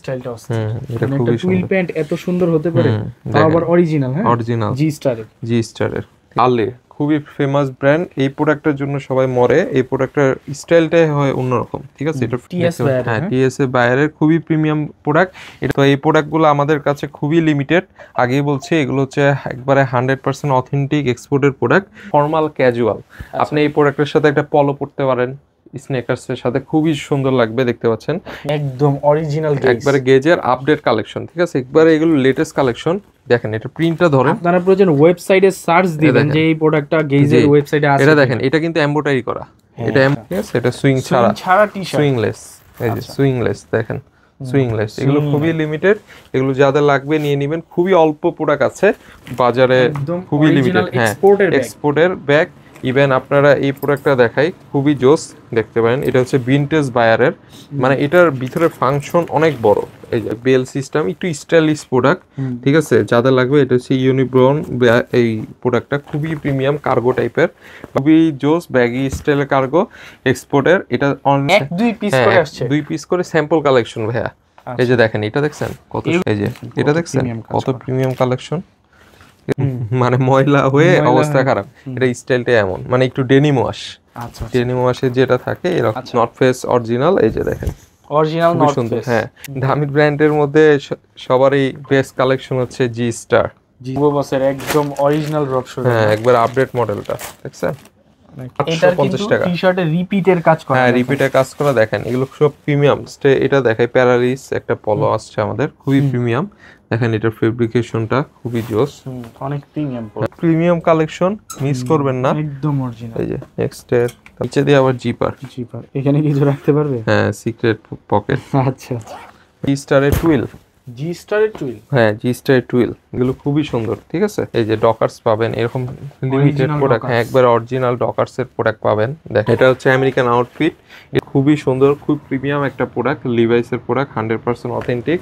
স্টাইলটা অস্থির। এটা মানে একটা খুবই টুইল সুন্দর। প্যান্ট এত সুন্দর হতে পারে, তাও দেখেন আবার অরিজিনাল। হ্যাঁ, অরিজিনাল জি স্টারের। জি স্টারের আলে খুবই ফেমাস ব্র্যান্ড। এই প্রোডাক্টের জন্য সবাই মরে। এই প্রোডাক্টের স্টাইলটাই হয় অন্যরকম, ঠিক আছে? এটা টিএস বায়ারের। হ্যাঁ হ্যাঁ, টিএসএ বায়ারের খুবই প্রিমিয়াম প্রোডাক্ট। এটা তো এই প্রোডাক্টগুলো আমাদের কাছে খুবই লিমিটেড। আগেই বলছি এগুলো হচ্ছে একবারে 100% অথেন্টিক এক্সপোর্টের প্রোডাক্ট, ফর্মাল ক্যাজুয়াল। আপনি এই প্রোডাক্টের সাথে একটা পলো পরতে পারেন, স্নেকার্সের সাথে খুবই সুন্দর লাগবে, দেখতে পাচ্ছেন একদম অরিজিনাল গেজ। একবারে গেজের আপডেট কালেকশন, ঠিক আছে? একবারে এগুলো লেটেস্ট কালেকশন। দেখেন এটা প্রিন্টটা ধরেন, আপনারা প্রয়োজন ওয়েবসাইটে সার্চ দিবেন দেখেন। যে এই প্রোডাক্টটা গেজের জি, ওয়েবসাইটে আছে এটা কিনা। দেখেন, এটা কিন্তু এমব্রয়ডারি করা। হ্যাঁ, এটা ঠিক আছে, এটা সুইং ছাড়া, ছাড়া টি-শার্ট। সুইংলেস। এই যে আচ্ছা। সুইংলেস, দেখেন সুইংলেস। এগুলো খুবই লিমিটেড, এগুলো যাদের লাগবে নিয়ে নেবেন। খুবই অল্প প্রোডাক্ট আছে বাজারে, একদম খুবই লিমিটেড। অরিজিনাল হ্যাঁ, এক্সপোর্টের ব্যাগ। এক্সপোর্টের ব্যাগ। ইভেন আপনারা এই প্রোডাক্টটা দেখাই, খুবই জোস, দেখতে পারেন। এটা হচ্ছে ভিনটেজ বায়ারের, মানে এটার ভিতরে ফাংশন অনেক বড়। এই যে বেল সিস্টেম, একটু স্টাইলিশ প্রোডাক্ট, ঠিক আছে? যাদের লাগবে এটা হচ্ছে ইউনিব্রন। এই প্রোডাক্টটা খুবই প্রিমিয়াম কার্গো টাইপের, খুবই জোস ব্যাগি স্টাইলের কার্গো এক্সপোর্টের। এটা এক দুই পিস করে আসছে। 2 পিস করে স্যাম্পল কালেকশন ভাইয়া। এই যে দেখেন, এটা দেখছেন কত, এই যে এটা দেখছেন কত প্রিমিয়াম কালেকশন। মানে ময়লা হয়ে অবস্থা খারাপ। এটা স্টাইলটা এমন, মানে একটু ডেনিম ওয়াশ। আচ্ছা, ডেনিম ওয়াশে যেটা থাকে এরকম। নর্থ ফেস অরিজিনাল, এই যে দেখেন অরিজিনাল খুবই নর্থ সুন্দর। ফেস। হ্যাঁ, দামি ব্র্যান্ডের মধ্যে সবারই বেস্ট কালেকশন হচ্ছে জি স্টার। জিও বসের একদম অরিজিনাল ড্রপ শো। হ্যাঁ, একবার আপডেট মডেলটা দেখছেন, এটার কিন্তু 850 টাকা। টি-শার্টে রিপিটের কাজ করা। হ্যাঁ, রিপিটে কাজ করা। দেখেন এগুলো সব প্রিমিয়াম। এটা দেখাই, প্যারারিস একটা পলো আসছে আমাদের, খুবই প্রিমিয়াম। দেখেন এটার ফেব্রিকেশনটা খুবই জোস, অনেক প্রিমিয়াম। প্রিমিয়াম কালেকশন, মিস করবেন না। একদম অরিজিনাল। এই যে নেক্সট এর নিচে দিয়ে আবার জিপার। জিপার এখানে কিছু রাখতে পারবে? হ্যাঁ, সিক্রেট পকেট। আচ্ছা আচ্ছা। জি স্টারের টুইল। জি স্টারের টুইল। হ্যাঁ, জি স্টারের টুইল, এগুলো খুবই সুন্দর, ঠিক আছে? এই যে ডকার্স পাবেন, এরকম লিমিটেড প্রোডাক্ট। হ্যাঁ, একবার অরিজিনাল ডকার্স এর প্রোডাক্ট পাবেন। দেখেন এটা হচ্ছে আমেরিকান আউটফিট, খুবই সুন্দর, খুব প্রিমিয়াম একটা প্রোডাক্ট, লিভাইস এর প্রোডাক্ট, 100% অথেন্টিক।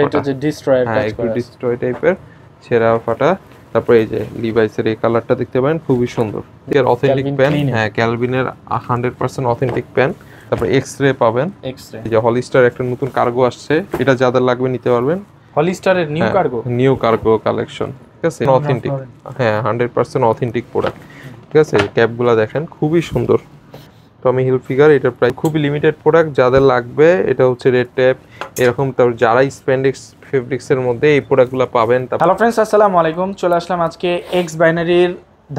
এটা যে ডিস্ট্রয়ার হ্যাঁ, কাজ একটু করা। ডিস্ট্রয় টাইপের, ছেঁড়া ফাটা। তারপরে এই যে লিভাইসের এই কালারটা দেখতে পারেন, খুবই সুন্দর। এর অথেন্টিক প্যান্ট। হ্যাঁ, ক্যালভিনের 100% অথেন্টিক প্যান্ট। তারপরে এক্স-রে পাবেন। এক্স-রে। এই যে হলিস্টার একটা নতুন কার্গো আসছে, এটা যাদের লাগবে নিতে পারবেন। হলিস্টারের new cargo. New cargo collection, ঠিক আছে? অথেন্টিক। হ্যাঁ, 100% অথেন্টিক প্রোডাক্ট, ঠিক আছে? ক্যাপগুলো দেখেন খুবই সুন্দর, টমি হিলফিগার। এটার প্রায় খুবই লিমিটেড প্রোডাক্ট, যাদের লাগবে এটা হচ্ছে রেড ট্যাপ এরকম। তারপর যারা স্প্যান্ডেক্স ফেব্রিক্সের মধ্যে এই প্রোডাক্টগুলো পাবেন। হ্যালো ফ্রেন্ডস, আসসালামু আলাইকুম। চলে আসলাম আজকে এক্স বাইনারির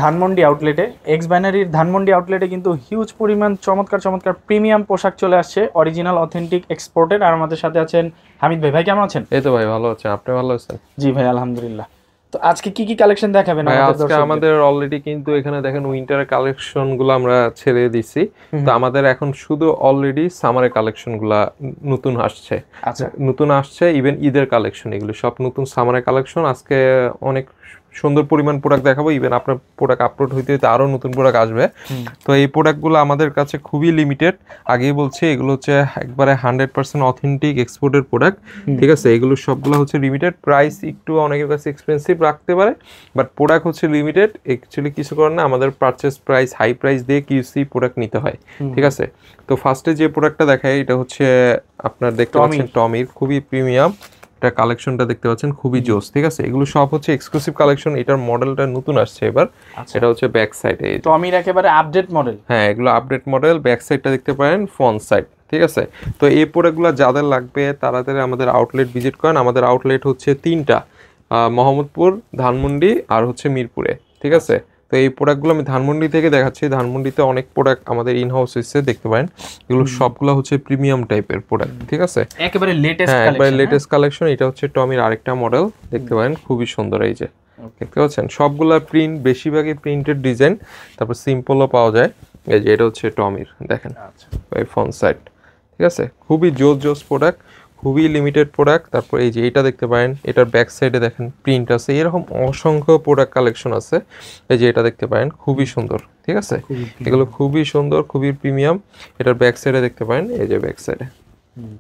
ধানমন্ডি আউটলেটে। এক্স বাইনারির ধানমন্ডি আউটলেটে কিন্তু হিউজ পরিমাণ চমৎকার চমৎকার প্রিমিয়াম পোশাক চলে আসছে, অরিজিনাল অথেন্টিক এক্সপোর্টেড। আর আমাদের সাথে আছেন হামিদ ভাই। ভাই কেমন আছেন? এই তো ভাই ভালো আছেন, আপনি ভালো আছেন? জি ভাই, আলহামদুলিল্লাহ। তো আজকে কি কি কালেকশন দেখাবেন ভাই? আমাদের আজকে দর্শকদের? আমাদের অলরেডি কিন্তু এখানে দেখেন উইন্টারের কালেকশন গুলো আমরা ছেড়ে দিছি। তো আমাদের এখন শুধু অলরেডি সামারের কালেকশন গুলা নতুন আসছে। আচ্ছা, নতুন আসছে, ইভেন ঈদের কালেকশন, এগুলো সব নতুন সামারের কালেকশন। আজকে অনেক সুন্দর পরিমাণ প্রোডাক্ট দেখাবো। ইভেন আপনার প্রোডাক্ট আপলোড হইতে হইতে আরো নতুন প্রোডাক্ট আসবে। তো এই প্রোডাক্টগুলো আমাদের কাছে খুবই লিমিটেড। আগেই বলছি এগুলো হচ্ছে একবারে 100% অথেন্টিক এক্সপোর্টের প্রোডাক্ট, ঠিক আছে? এগুলো সবগুলো হচ্ছে লিমিটেড প্রাইস, একটু অনেকের কাছে এক্সপেন্সিভ রাখতে পারে, বাট প্রোডাক্ট হচ্ছে লিমিটেড। অ্যাকচুয়ালি কিছু করার না, আমাদের পারচেস প্রাইস হাই প্রাইস দিয়ে কিউসি প্রোডাক্ট নিতে হয়, ঠিক আছে? তো ফার্স্টে যে প্রোডাক্টটা দেখায় এটা হচ্ছে আপনার দেখতে পাচ্ছেন টমির, খুবই প্রিমিয়াম। এটা কালেকশনটা দেখতে পাচ্ছেন খুবই জোস, ঠিক আছে? এগুলো সব হচ্ছে এক্সক্লুসিভ কালেকশন। এটার মডেলটা নতুন আসছে এবার। এটা হচ্ছে ব্যাক সাইডে, টমির একেবারে আপডেট মডেল। হ্যাঁ, এগুলো আপডেট মডেল। ব্যাক সাইডটা দেখতে পারেন, ফ্রন্ট সাইড, ঠিক আছে? তো এই প্রোডাক্টগুলো যাদের লাগবে তাড়াতাড়ি আমাদের আউটলেট ভিজিট করেন। আমাদের আউটলেট হচ্ছে 3টা, মোহাম্মদপুর, ধানমন্ডি আর হচ্ছে মিরপুরে, ঠিক আছে? তো এই প্রোডাক্টগুলো আমি ধানমন্ডি থেকে দেখাচ্ছি। ধানমন্ডিতে অনেক প্রোডাক্ট আমাদের ইন হাউস এসে দেখতে পারেন। এগুলো সবগুলো হচ্ছে প্রিমিয়াম টাইপের প্রোডাক্ট, ঠিক আছে? একেবারে লেটেস্ট হ্যাঁ, কালেকশন। একবারে লেটেস্ট কালেকশন। এটা হচ্ছে টমির আরেকটা মডেল, দেখতে পারেন খুবই সুন্দর। এই যে দেখতে পাচ্ছেন সবগুলা প্রিন্ট, বেশিরভাগই প্রিন্টেড ডিজাইন, তারপর সিম্পলও পাওয়া যায়। এই যে এটা হচ্ছে টমির, দেখেন এই ফ্রন্ট সাইড, ঠিক আছে? খুবই জোস জোস প্রোডাক্ট, খুবই লিমিটেড প্রোডাক্ট। তারপর এই যে এটা দেখতে পারেন, এটার ব্যাক সাইডে দেখেন প্রিন্ট আছে। এরকম অসংখ্য প্রোডাক্ট কালেকশন আছে। এই যে এটা দেখতে পারেন, খুবই সুন্দর, ঠিক আছে? এগুলো খুবই সুন্দর, খুবই প্রিমিয়াম। এটার ব্যাক সাইডে দেখতে পারেন, এই যে ব্যাক সাইডে,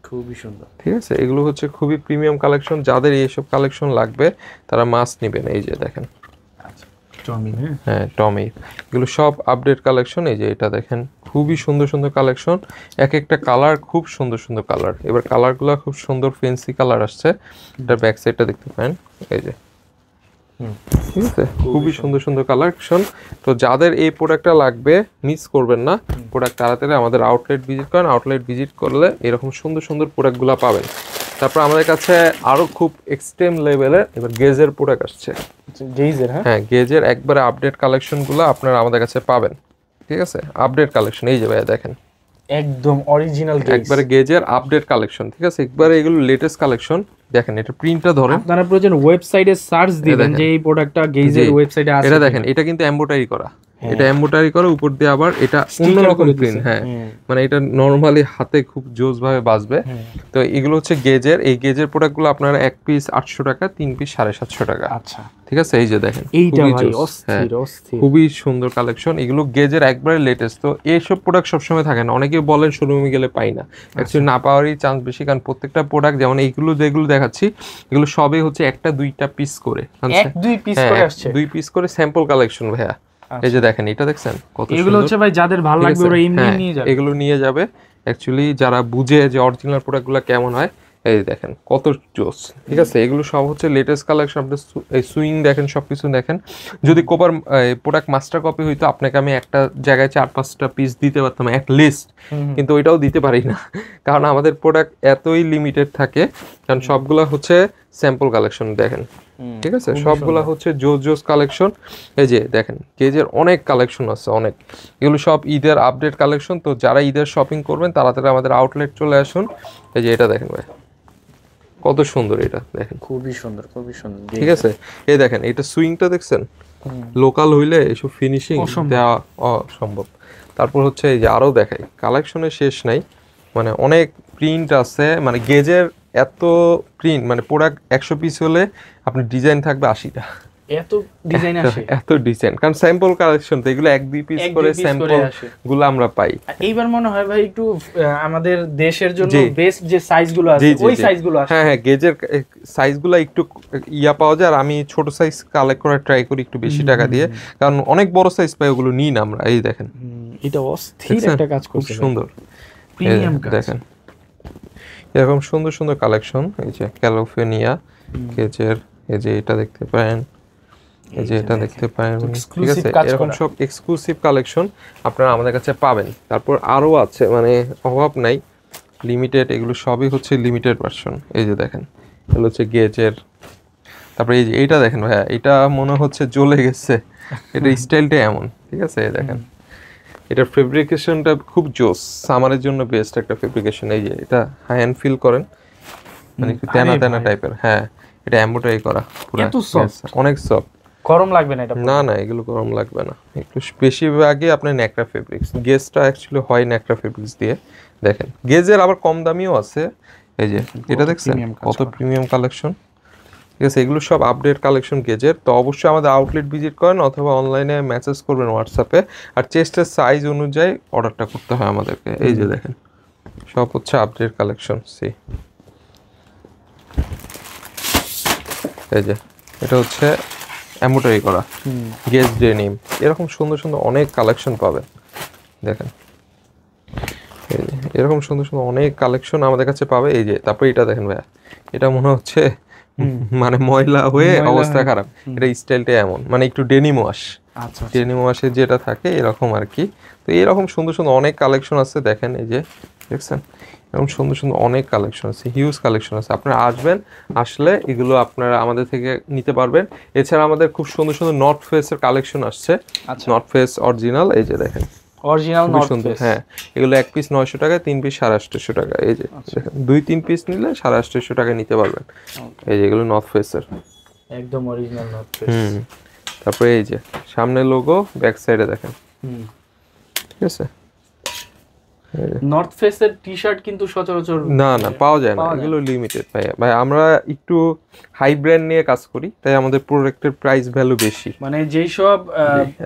খুবই সুন্দর, ঠিক আছে? এগুলো হচ্ছে খুবই প্রিমিয়াম কালেকশন। যাদের এইসব কালেকশন লাগবে তারা মাস্ট নেবেন। এই যে দেখেন, টমি। হ্যাঁ টমি, এগুলো সব আপডেট কালেকশন। এই যে এটা দেখেন, খুবই সুন্দর সুন্দর কালেকশন, এক একটা কালার খুব সুন্দর সুন্দর কালার। এবার কালারগুলো খুব সুন্দর ফেন্সি কালার আসছে। এটার ব্যাক সাইডটা দেখতে পারেন, এই যে ঠিক আছে, খুবই সুন্দর সুন্দর কালেকশন। তো যাদের এই প্রোডাক্টটা লাগবে মিস করবেন না, প্রোডাক্ট তাড়াতাড়ি আমাদের আউটলেট ভিজিট করেন। আউটলেট ভিজিট করলে এরকম সুন্দর সুন্দর প্রোডাক্টগুলো পাবেন। তারপর আমাদের কাছে আরো খুব এক্সট্রিম লেভেলের এবার গেজের প্রোডাক্ট আসছে। গেজের? হ্যাঁ, গেজের একবারে আপডেট কালেকশনগুলো আপনারা আমাদের কাছে পাবেন। ঠিক আছে, আপডেট কালেকশন এই যে ভাইয়া দেখেন, একদম অরিজিনাল গেজ, একবারে গেজের আপডেট কালেকশন। ঠিক আছে, একবারে এগুলো লেটেস্ট কালেকশন। দেখেন এটা প্রিন্টটা ধরেন, আপনারা প্রয়োজন ওয়েবসাইটে সার্চ দিবেন যে এই প্রোডাক্টটা গেজের ওয়েবসাইটে আছে। এটা দেখেন, এটা কিন্তু এমব্রয়ডারি করা, এটা এমব্রয়ডারি করে উপর দিয়ে আবার এটা অন্যরকম প্রিন্ট। হ্যাঁ, মানে এটা নরমালি হাতে খুব জোস ভাবে বাজবে। তো এগুলো হচ্ছে গেজের, এই গেজের প্রোডাক্টগুলো আপনারা এক পিস 800 টাকা, 3 পিস 750 টাকা। আচ্ছা, ঠিক আছে, এই যে দেখেন এইটা ভাই অস্থির অস্থির, খুবই সুন্দর কালেকশন। এগুলো গেজের একবারে লেটেস্ট। তো এইসব প্রোডাক্ট সবসময় থাকে না, অনেকে বলেন শোরুমে গেলে পাই না, অ্যাকচুয়ালি না পাওয়ারই চান্স বেশি। কারণ প্রত্যেকটা প্রোডাক্ট যেমন এইগুলো যেগুলো দেখাচ্ছি এগুলো সবই হচ্ছে একটা দুইটা পিস করে, এক দুই পিস করে আসছে, 2 পিস করে স্যাম্পল কালেকশন ভাইয়া। এই যে দেখেন, এটা দেখছেন কত সুন্দর। এগুলো হচ্ছে ভাই যাদের ভালো লাগবে ওরা এমনি নিয়ে যাবে, এগুলো নিয়ে যাবে। অ্যাকচুয়ালি যারা বুঝে যে অরিজিনাল প্রোডাক্টগুলো কেমন হয়, এই দেখেন কত জোস। ঠিক আছে, এগুলো সব হচ্ছে লেটেস্ট কালেকশন। আপনি এই সুইং দেখেন, সবকিছু দেখেন। যদি কোপার প্রোডাক্ট মাস্টার কপি হইতো আপনাকে আমি একটা জায়গায় 4-5টা পিস দিতে পারতাম অ্যাট লিস্ট, কিন্তু ওইটাও দিতে পারি না, কারণ আমাদের প্রোডাক্ট এতই লিমিটেড থাকে। কারণ সবগুলো হচ্ছে স্যাম্পল কালেকশন দেখেন। ঠিক আছে, সবগুলা হচ্ছে জোস জোস কালেকশন। এই যে দেখেন গেজের অনেক কালেকশন আছে, অনেক। এগুলো সব ঈদের আপডেট কালেকশন। তো যারা ঈদের শপিং করবেন তাড়াতাড়ি আমাদের আউটলেট চলে আসুন। এই যে এটা দেখেন ভাই কত সুন্দর, এটা দেখেন খুবই সুন্দর, খুবই সুন্দর। ঠিক আছে, এই দেখেন এটা সুইংটা দেখছেন, লোকাল হইলে এসব ফিনিশিং দেওয়া অসম্ভব। তারপর হচ্ছে এই যে আরো দেখাই, কালেকশনের শেষ নাই, মানে অনেক প্রিন্ট আছে। মানে গেজের এত প্রিন্ট, মানে প্রোডাক্ট 100 পিস হলে আপনার ডিজাইন থাকবে 80টা, এত ডিজাইন আসে, এত ডিজাইন। কারণ স্যাম্পল কালেকশন তো এগুলো 1-2 পিস করে স্যাম্পল গুলো আমরা পাই। এইবার মনে হয় ভাই একটু আমাদের দেশের জন্য বেস্ট যে সাইজগুলো আছে ওই সাইজগুলো আসে। হ্যাঁ হ্যাঁ, গেজের সাইজগুলো একটু ইয়া পাওয়া যায়। আর আমি ছোট সাইজ কালেক্ট করার ট্রাই করি একটু বেশি টাকা দিয়ে, কারণ অনেক বড় সাইজ পাই ওগুলো নিই না আমরা। এই দেখেন এটা অস্থির একটা কাজ করছে, খুব সুন্দর প্রিমিয়াম কাজ। দেখেন এরকম সুন্দর সুন্দর কালেকশন। এই যে ক্যালিফোর্নিয়া গেজের, এই যে এটা দেখতে পারেন, এই যে এটা দেখতে পারেন। ঠিক আছে, এরকম সব এক্সক্লুসিভ কালেকশন আপনারা আমাদের কাছে পাবেন। তারপর আরো আছে, মানে অভাব নাই, লিমিটেড। এগুলো সবই হচ্ছে লিমিটেড ভার্সন। এই যে দেখেন এগুলো হচ্ছে গেজের। তারপরে এই যে এইটা দেখেন ভাইয়া, এটা মনে হচ্ছে জ্বলে গেছে, এটা স্টাইলটা এমন। ঠিক আছে, দেখেন এটার ফেব্রিকেশনটা খুব জোস, সামারের জন্য বেস্ট একটা ফেব্রিকেশন। এই যে এটা হ্যান্ড ফিল করেন, মানে একটু তেনা তেনা টাইপের। হ্যাঁ, এটা এমব্রয়ডারি করা পুরো, অনেক সফট। গরম লাগবে না এটা? না না, এগুলো গরম লাগবে না। একটু বেশিরভাগই আপনার ন্যাকড়া ফেব্রিক্স, গেজটা অ্যাকচুয়ালি হয় ন্যাকড়া ফেব্রিক্স দিয়ে। দেখেন গেজের আবার কম দামিও আছে। এই যে এটা দেখছেন কত প্রিমিয়াম কালেকশন। ঠিক আছে, এগুলো সব আপডেট কালেকশন গেজের। তো অবশ্যই আমাদের আউটলেট ভিজিট করেন অথবা অনলাইনে মেসেজ করবেন হোয়াটসঅ্যাপে। আর চেস্টের সাইজ অনুযায়ী অর্ডারটা করতে হয় আমাদেরকে। এই যে দেখেন সব হচ্ছে আপডেট কালেকশন। এই যে এটা হচ্ছে এমব্রয়ডারি করা গেজ ডেনিম। এরকম সুন্দর সুন্দর অনেক কালেকশন পাবেন। দেখেন এই যে এরকম সুন্দর সুন্দর অনেক কালেকশন আমাদের কাছে পাবে। এই যে তারপরে এটা দেখেন ভাইয়া, এটা মনে হচ্ছে মানে ময়লা হয়ে অবস্থা খারাপ। এটা স্টাইলটা এমন, মানে একটু ডেনিম ওয়াশ। আচ্ছা, ডেনিম ওয়াশে যেটা থাকে এরকম আর কি। তো এরকম সুন্দর সুন্দর অনেক কালেকশন আছে। দেখেন এই যে দেখছেন এরকম সুন্দর সুন্দর অনেক কালেকশন আছে, হিউজ কালেকশন আছে। আপনারা আসবেন, আসলে এগুলো আপনারা আমাদের থেকে নিতে পারবেন। এছাড়া আমাদের খুব সুন্দর সুন্দর নর্থ ফেসের কালেকশন আসছে, নর্থ ফেস অরিজিনাল। এই যে দেখেন অরিজিনাল নর্থ ফেস। হ্যাঁ, এগুলো এক পিস 900 টাকা, 3 পিস 850 টাকা। এই যে দেখেন 2-3 পিস নিলে 850 টাকা নিতে পারবেন। এই যে এগুলো নর্থ ফেসের একদম অরিজিনাল নর্থ ফেস। তারপরে এই যে সামনে লোগো, ব্যাক সাইডে দেখেন। ঠিক আছে, নর্থ ফেসের টি-শার্ট কিন্তু সচরাচর না না পাওয়া যায় না, এগুলো লিমিটেড। ভাই আমরা একটু হাই ব্র্যান্ড নিয়ে কাজ করি, তাই আমাদের প্রোডাক্টের প্রাইস ভ্যালু বেশি। মানে যেই সব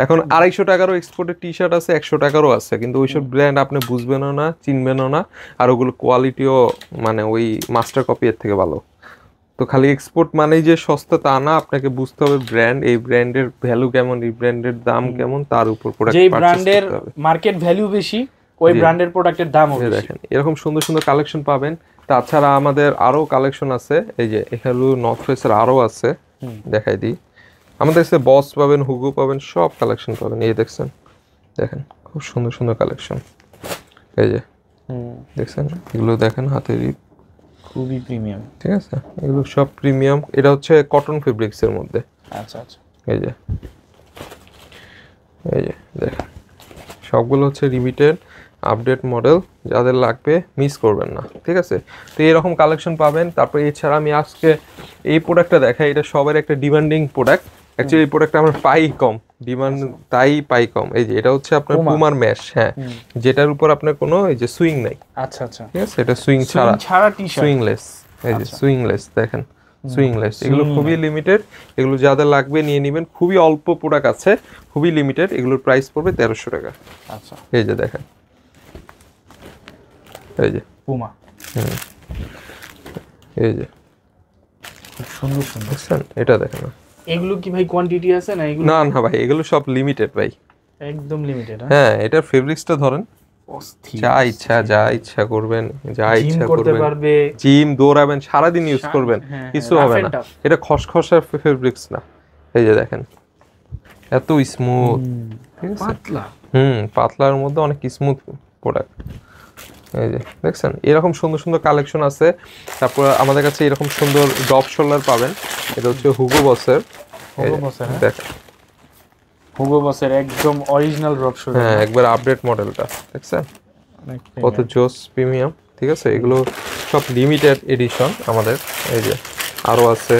এখন 250 টাকারও এক্সপোর্টের টি-শার্ট আছে, 100 টাকারও আছে, কিন্তু ওইসব ব্র্যান্ড আপনি বুঝবেনও না, চিনবেনও না। আর ওগুলো কোয়ালিটিও মানে ওই মাস্টার কপি এর থেকে ভালো। তো খালি এক্সপোর্ট মানেই যে সস্তা তা না, আপনাকে বুঝতে হবে ব্র্যান্ড, এই ব্র্যান্ডের ভ্যালু কেমন, এই ব্র্যান্ডের দাম কেমন, তার উপর প্রোডাক্ট যেই ব্র্যান্ডের মার্কেট ভ্যালু বেশি ওই জি। ব্র্যান্ডের প্রোডাক্টের দামও এই বেশি। দেখেন এরকম সুন্দর সুন্দর কালেকশন পাবেন। তাছাড়া আমাদের আরো কালেকশন আছে, এই যে এখানে নর্থ ফেসের আরো আছে, দেখাই দিই। আমাদের কাছে বস পাবেন, হুগো পাবেন, সব কালেকশন পাবেন। এই দেখছেন, দেখেন খুব সুন্দর সুন্দর কালেকশন। এই যে দেখছেন, এগুলো দেখেন হাতেরই, খুবই প্রিমিয়াম। ঠিক আছে, এগুলো সব প্রিমিয়াম। এটা হচ্ছে কটন ফেব্রিক্স এর মধ্যে। আচ্ছা আচ্ছা। এই যে এই যে দেখেন, সবগুলো হচ্ছে লিমিটেড আপডেট মডেল, যাদের লাগবে মিস করবেন না, ঠিক আছে। তো এরকম কালেকশন পাবেন। তারপরে এছাড়া আমি আজকে এই প্রোডাক্টটা দেখাই, এটা সবার একটা ডিমান্ডিং প্রোডাক্ট। অ্যাকচুয়ালি এই প্রোডাক্টটা আমরা পাই কম, ডিমান্ড তাই পাই কম। এই যে এটা হচ্ছে আপনার Puma। পুমার ম্যাশ, হ্যাঁ, যেটার উপর আপনার কোনো এই যে সুইং নাই, আচ্ছা আচ্ছা। ঠিক আছে, এটা সুইং ছাড়া, ছাড়া টি-শার্ট। সুইংলেস। এই যে আচ্ছা। সুইংলেস দেখেন, সুইংলেস। এগুলো খুবই লিমিটেড, এগুলো যাদের লাগবে নিয়ে নেবেন। খুবই অল্প প্রোডাক্ট আছে, খুবই লিমিটেড। এগুলোর প্রাইস পড়বে 1300 টাকা। আচ্ছা। এই যে দেখেন, এই যে পুমা। এই যে খুব সুন্দর সুন্দর। দেখছেন, এটা দেখেন না। এগুলো কি ভাই কোয়ান্টিটি আছে না এগুলো? না না ভাই, এগুলো সব লিমিটেড ভাই। একদম লিমিটেড। হ্যাঁ, এটার ফেব্রিক্সটা ধরেন, অস্থির। যা ইচ্ছা করবেন, যা জিম ইচ্ছা করতে করবেন, পারবে। জিম দৌড়াবেন, সারাদিন ইউজ করবেন, হ্যাঁ, কিছু rough হবে and না। tough। এটা খসখসা ফেব্রিক্স না। এই যে দেখেন, এত স্মুথ, ঠিক আছে। পাতলা। পাতলার মধ্যে অনেক স্মুথ প্রোডাক্ট। এই যে দেখছেন, এরকম সুন্দর সুন্দর কালেকশন আছে। তারপর আমাদের কাছে এরকম সুন্দর ডপ শোল্ডার পাবেন। এটা হচ্ছে হুগো বসের, হুগো বসের, হ্যাঁ। দেখেন, হুগো বসের একদম অরিজিনাল ড্রপ শোল্ডার। হ্যাঁ, একবার আপডেট মডেলটা দেখছেন, অনেক কত জোস প্রিমিয়াম, ঠিক আছে। এগুলো সব লিমিটেড এডিশন আমাদের। এই যে আরো আছে,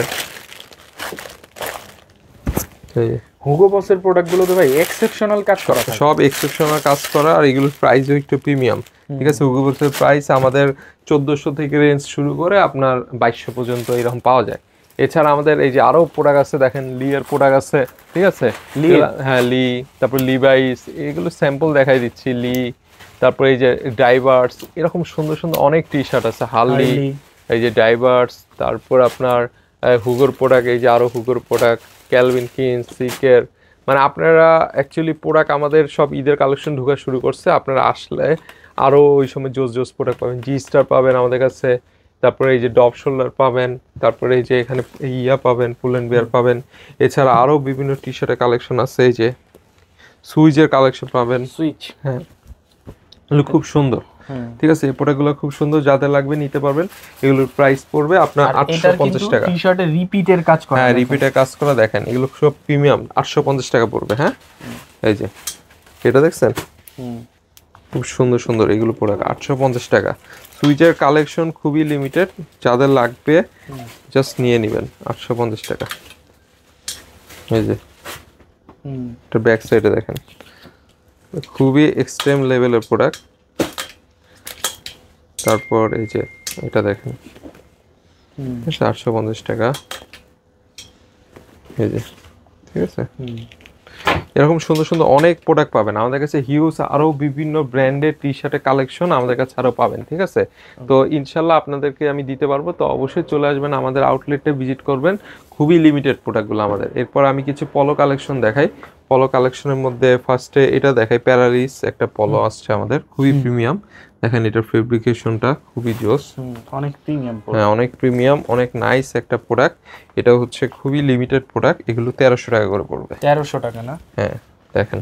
এই যে হুগো বসের প্রোডাক্টগুলো তো ভাই এক্সেপশনাল কাজ করা থাকে। সব এক্সেপশনাল কাজ করা, আর এগুলোর প্রাইসও একটু প্রিমিয়াম, ঠিক আছে। হুগো বসের প্রাইস আমাদের 1400 থেকে রেঞ্জ শুরু করে আপনার 2200 পর্যন্ত এরকম পাওয়া যায়। এছাড়া আমাদের এই যে আরো প্রোডাক্ট আছে, দেখেন লি এর প্রোডাক্ট আছে, ঠিক আছে। লি? হ্যাঁ, লি, তারপর লিভাইস, এগুলো স্যাম্পল দেখাই দিচ্ছি। লি, তারপর এই যে ডাইভার্স, এরকম সুন্দর সুন্দর অনেক টি শার্ট আছে। হার্লি, এই যে ডাইভার্স, তারপর আপনার হুগোর প্রোডাক্ট, এই যে আরো হুগোর প্রোডাক্ট, ক্যালভিন কিনস, সিকের। মানে আপনারা অ্যাকচুয়ালি প্রোডাক্ট আমাদের সব ঈদের কালেকশন ঢোকা শুরু করছে। আপনারা আসলে আরো ওই সময় জোস প্রোডাক্ট পাবেন। জি স্টার পাবেন আমাদের কাছে, তারপরে এই যে ডপ শোল্ডার পাবেন, তারপরে এই যে এখানে ইয়া পাবেন, পুল এন্ড বিয়ার পাবেন। এছাড়া আরো বিভিন্ন টি শার্টের কালেকশন আছে, এই যে সুইজের কালেকশন পাবেন। সুইচ, হ্যাঁ, এগুলো খুব সুন্দর, ঠিক আছে। এই প্রোডাক্টগুলো খুব সুন্দর, যাদের লাগবে নিতে পারবেন। এগুলোর প্রাইস পড়বে আপনার 850 টাকা। টি-শার্টে রিপিটের কাজ করা। হ্যাঁ, রিপিটের কাজ করা, দেখেন এগুলো সব প্রিমিয়াম, 850 টাকা পড়বে। হ্যাঁ, এই যে এটা দেখছেন, খুব সুন্দর সুন্দর এগুলো প্রোডাক্ট, 850 টাকা। সুইচের কালেকশন খুবই লিমিটেড, যাদের লাগবে জাস্ট নিয়ে নেবেন, 850 টাকা। এই যে এটা ব্যাক সাইডে দেখেন, খুবই এক্সট্রিম লেভেলের প্রোডাক্ট। তারপর এই যে এটা দেখেন, 850 টাকা। এই যে, ঠিক আছে। এরকম সুন্দর সুন্দর অনেক প্রোডাক্ট পাবেন আমাদের কাছে, হিউজ আরো বিভিন্ন ব্র্যান্ডের টি শার্টের কালেকশন আমাদের কাছে আরো পাবেন, ঠিক আছে। তো ইনশাল্লাহ আপনাদেরকে আমি দিতে পারবো। তো অবশ্যই চলে আসবেন, আমাদের আউটলেটে ভিজিট করবেন। খুবই লিমিটেড প্রোডাক্টগুলো আমাদের। এরপর আমি কিছু পলো কালেকশন দেখাই। পলো কালেকশনের মধ্যে ফার্স্টে এটা দেখাই, প্যারারিস একটা পলো আসছে আমাদের, খুবই প্রিমিয়াম। দেখেন এটার ফেব্রিকেশনটা খুবই জোস, অনেক প্রিমিয়াম। হ্যাঁ, অনেক প্রিমিয়াম, অনেক নাইস একটা প্রোডাক্ট। এটা হচ্ছে খুবই লিমিটেড প্রোডাক্ট। এগুলো 1300 টাকা করে পড়বে। 1300 টাকা না? হ্যাঁ, দেখেন,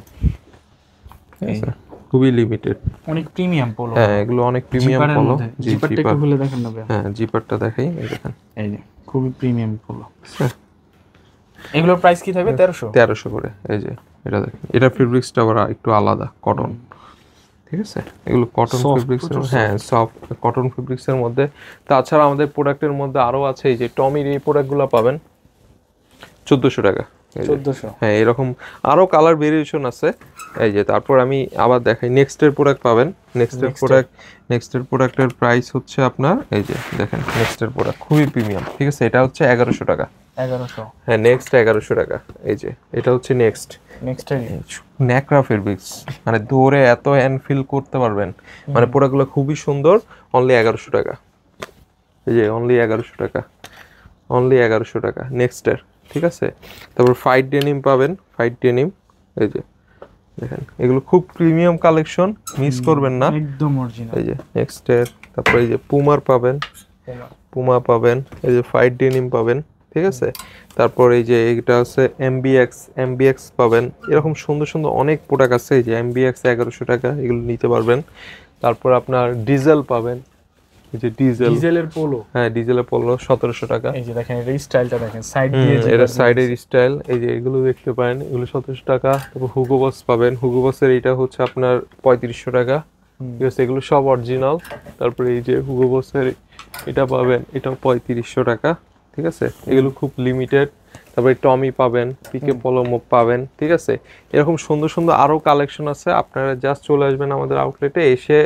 খুবই লিমিটেড, অনেক প্রিমিয়াম পোলো। হ্যাঁ, এগুলো অনেক প্রিমিয়াম পলো। জি, জিপারটা একটু খুলে দেখেন না ভাই? হ্যাঁ, জিপারটা দেখাই, এই দেখেন, এই যে খুবই প্রিমিয়াম পোলো। এগুলোর প্রাইস কি থাকবে? 1300 করে। এই যে এটা দেখেন, এটা ফেব্রিক্সটা আবার একটু আলাদা, কটন, ঠিক আছে। এগুলো কটন ফেব্রিক্স, হ্যাঁ, সফট কটন ফেব্রিক্সের মধ্যে। তাছাড়া আমাদের প্রোডাক্টের মধ্যে আরো আছে, এই যে টমির এই প্রোডাক্টগুলো পাবেন 1400 টাকা। 1400? হ্যাঁ, এরকম আরো কালার ভেরিয়েশন আছে। এই যে তারপর আমি আবার দেখাই, নেক্সটের প্রোডাক্ট পাবেন। নেক্সটের প্রোডাক্টের প্রাইস হচ্ছে আপনার, এই যে দেখেন, নেক্সটের প্রোডাক্ট খুবই প্রিমিয়াম, ঠিক আছে। এটা হচ্ছে 1100 টাকা। 1100? হ্যাঁ, নেক্সট 1100 টাকা। এই যে এটা হচ্ছে নেক্সট ন্যাকড়া ফেব্রিক্স, মানে দৌড়ে এত হ্যান্ড ফিল করতে পারবেন, মানে প্রোডাক্টগুলো খুবই সুন্দর। অনলি 1100 টাকা। এই যে অনলি 1100 টাকা, অনলি 1100 টাকা নেক্সটের, ঠিক আছে। তারপর ফাইট ডেনিম পাবেন, ফাইট ডেনিম, এই যে দেখেন এগুলো খুব প্রিমিয়াম কালেকশন, মিস করবেন না। একদম অরিজিনাল। এই যে নেক্সটের, তারপরে এই যে পুমার পাবেন, পুমা পাবেন, এই যে ফাইট ডেনিম পাবেন, ঠিক আছে। তারপর এই যে এটা হচ্ছে এমবিএক্স পাবেন। এরকম সুন্দর সুন্দর অনেক প্রোডাক্ট আছে। এই যে এমবিএক্স 1100 টাকা, এগুলো নিতে পারবেন। তারপর আপনার ডিজেল পাবেন, এই যে ডিজেলের পোলো, হ্যাঁ ডিজেলের পোলো 1700 টাকা। এই যে দেখেন এটা স্টাইলটা দেখেন, সাইড দিয়ে এটা সাইডের স্টাইল, এই যে এগুলো দেখতে পারেন, এগুলো 1700 টাকা। তারপর হুগো বস পাবেন, হুগো বসের এটা হচ্ছে আপনার 3500 টাকা, ঠিক আছে। এগুলো সব অরিজিনাল। তারপরে এই যে হুগো বসের এটা পাবেন, এটাও 3500 টাকা, ঠিক আছে। এগুলো খুব লিমিটেড। তারপরে টমি পাবেন, পিকে পলমো পাবেন, ঠিক আছে। এরকম সুন্দর সুন্দর আরও কালেকশন আছে, আপনারা জাস্ট চলে আসবেন আমাদের আউটলেটে, এসে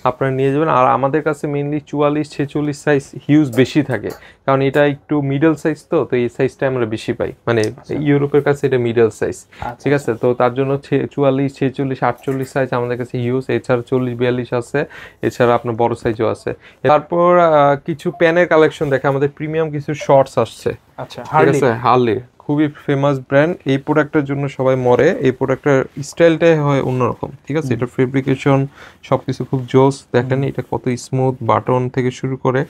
আপনারা নিয়ে যাবেন। আর আমাদের কাছে মেইনলি 44-46 সাইজ হিউজ বেশি থাকে, কারণ এটা একটু মিডল সাইজ, তো এই সাইজটা আমরা বেশি পাই, মানে ইউরোপের কাছে এটা মিডল সাইজ, ঠিক আছে। তো তার জন্য 44, 46, 48 সাইজ আমাদের কাছে হিউজ। এছাড়া 40-42 আছে, এছাড়া আপনার বড় সাইজও আছে। তারপর কিছু প্যানের কালেকশন দেখে, আমাদের প্রিমিয়াম কিছু শর্টস আসছে, আচ্ছা ঠিক আছে। হার্লি খুবই ফেমাস ব্র্যান্ড, এই প্রোডাক্টের জন্য সবাই মরে। এই প্রোডাক্টের স্টাইলটাই হয় অন্যরকম, ঠিক আছে। এটা ফেব্রিকেশন সবকিছু খুব জোস, দেখেন এটা কত স্মুথ, বাটন থেকে শুরু করে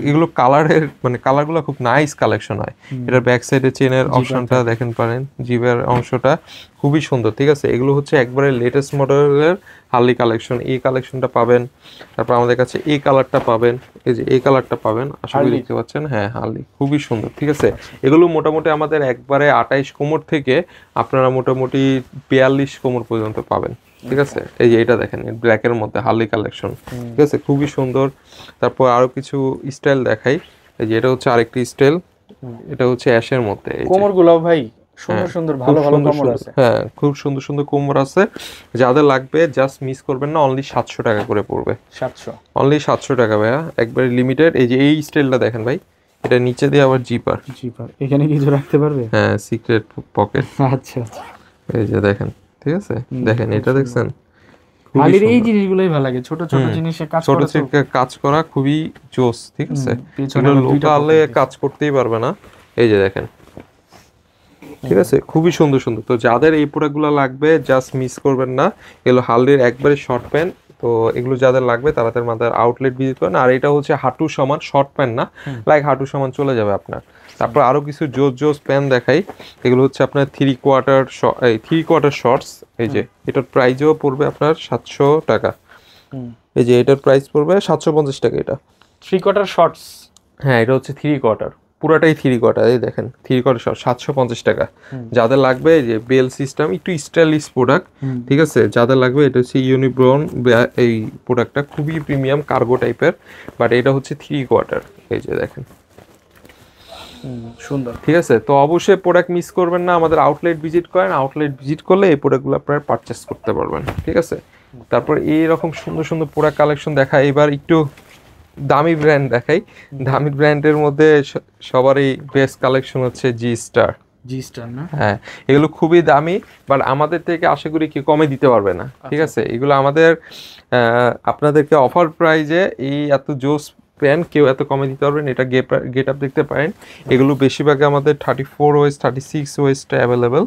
এগুলো কালারের, মানে কালারগুলো খুব নাইস কালেকশন হয়। এটার ব্যাক সাইডে চেনের অপশনটা দেখেন পারেন, জিবের অংশটা খুবই সুন্দর, ঠিক আছে। এগুলো হচ্ছে একবারে লেটেস্ট মডেলের হার্লি কালেকশন, এই কালেকশনটা পাবেন। তারপর আমাদের কাছে এই কালারটা পাবেন, এই যে এই কালারটা পাবেন, আশা করি দেখতে পাচ্ছেন, হ্যাঁ হার্লি খুবই সুন্দর, ঠিক আছে। এগুলো মোটামুটি আমাদের একবারে 28 কোমর থেকে আপনারা মোটামুটি 42 কোমর পর্যন্ত পাবেন, ঠিক আছে। এই যে এটা দেখেন, ব্ল্যাকের মধ্যে হার্লি কালেকশন, ঠিক আছে, খুবই সুন্দর। তারপর আরো কিছু স্টাইল দেখাই, এই যে এটা হচ্ছে আরেকটি স্টাইল, এটা হচ্ছে অ্যাশের মধ্যে। কোমরগুলো ভাই সুন্দর সুন্দর, ভালো ভালো কোমর আছে, হ্যাঁ খুব সুন্দর সুন্দর কোমর আছে। যাদের লাগবে জাস্ট মিস করবেন না, অনলি 700 টাকা করে পড়বে। 700, অনলি 700 টাকা ভাইয়া, একবারে লিমিটেড। এই যে এই স্টাইলটা দেখেন ভাই, এটা নিচে দিয়ে আবার জিপার, এখানে কিছু রাখতে পারবে, হ্যাঁ সিক্রেট পকেট। আচ্ছা আচ্ছা, এই যে দেখেন, ঠিক আছে, দেখেন এটা দেখছেন, হালির এই জিনিসগুলোই ভালো লাগে, ছোট ছোট জিনিসে কাজ ছোট করা, থেকে কাজ করা খুবই জোস, ঠিক আছে। এগুলো লোকালে কাজ করতেই পারবে না, এই যে দেখেন, ঠিক আছে, খুবই সুন্দর সুন্দর। তো যাদের এই প্রোডাক্টগুলো লাগবে জাস্ট মিস করবেন না, এগুলো হালদির একবারে শর্ট প্যান্ট। তো এগুলো যাদের লাগবে তারা তার মাথার আউটলেট ভিজিট করেন। আর এটা হচ্ছে হাঁটু সমান শর্ট প্যান্ট না, লাইক হাঁটু সমান চলে যাবে আপনার। তারপর আরো কিছু জোস প্যান্ট দেখাই, এগুলো হচ্ছে আপনার 3/4 শর্টস। এই যে এটার প্রাইসও পড়বে আপনার 700 টাকা। এই যে এটার প্রাইস পড়বে 750 টাকা। এটা 3/4 শর্টস, হ্যাঁ এটা হচ্ছে 3/4, পুরাটাই 3/4। এই দেখেন 3/4 শর্ট 750 টাকা। যাদের লাগবে, এই যে বেল সিস্টেম, একটু স্টাইলিশ প্রোডাক্ট, ঠিক আছে। যাদের লাগবে, এটা হচ্ছে ইউনিব্রন, এই প্রোডাক্টটা খুবই প্রিমিয়াম কার্গো টাইপের, বাট এটা হচ্ছে 3/4। এই যে দেখেন, সুন্দর, ঠিক আছে। তো অবশ্যই প্রোডাক্ট মিস করবেন না, আমাদের আউটলেট ভিজিট করেন। আউটলেট ভিজিট করলে এই প্রোডাক্টগুলো আপনারা পারচেস করতে পারবেন, ঠিক আছে। তারপর এইরকম সুন্দর সুন্দর প্রোডাক্ট কালেকশন দেখা, এবার একটু দামি ব্র্যান্ড দেখাই। দামি ব্র্যান্ডের মধ্যে সবারই বেস্ট কালেকশন হচ্ছে জি স্টার না, হ্যাঁ এগুলো খুবই দামি, বাট আমাদের থেকে আশা করি কি কমে দিতে পারবে না, ঠিক আছে। এগুলো আমাদের আপনাদেরকে অফার প্রাইজে এই এত জোস প্যান্ট কেউ এত কমে দিতে পারবেন। এটা গেট আপ দেখতে পারেন, এগুলো বেশিরভাগ আমাদের 34 ওয়েস্ট 36 ওয়েস্ট অ্যাভেলেবেল।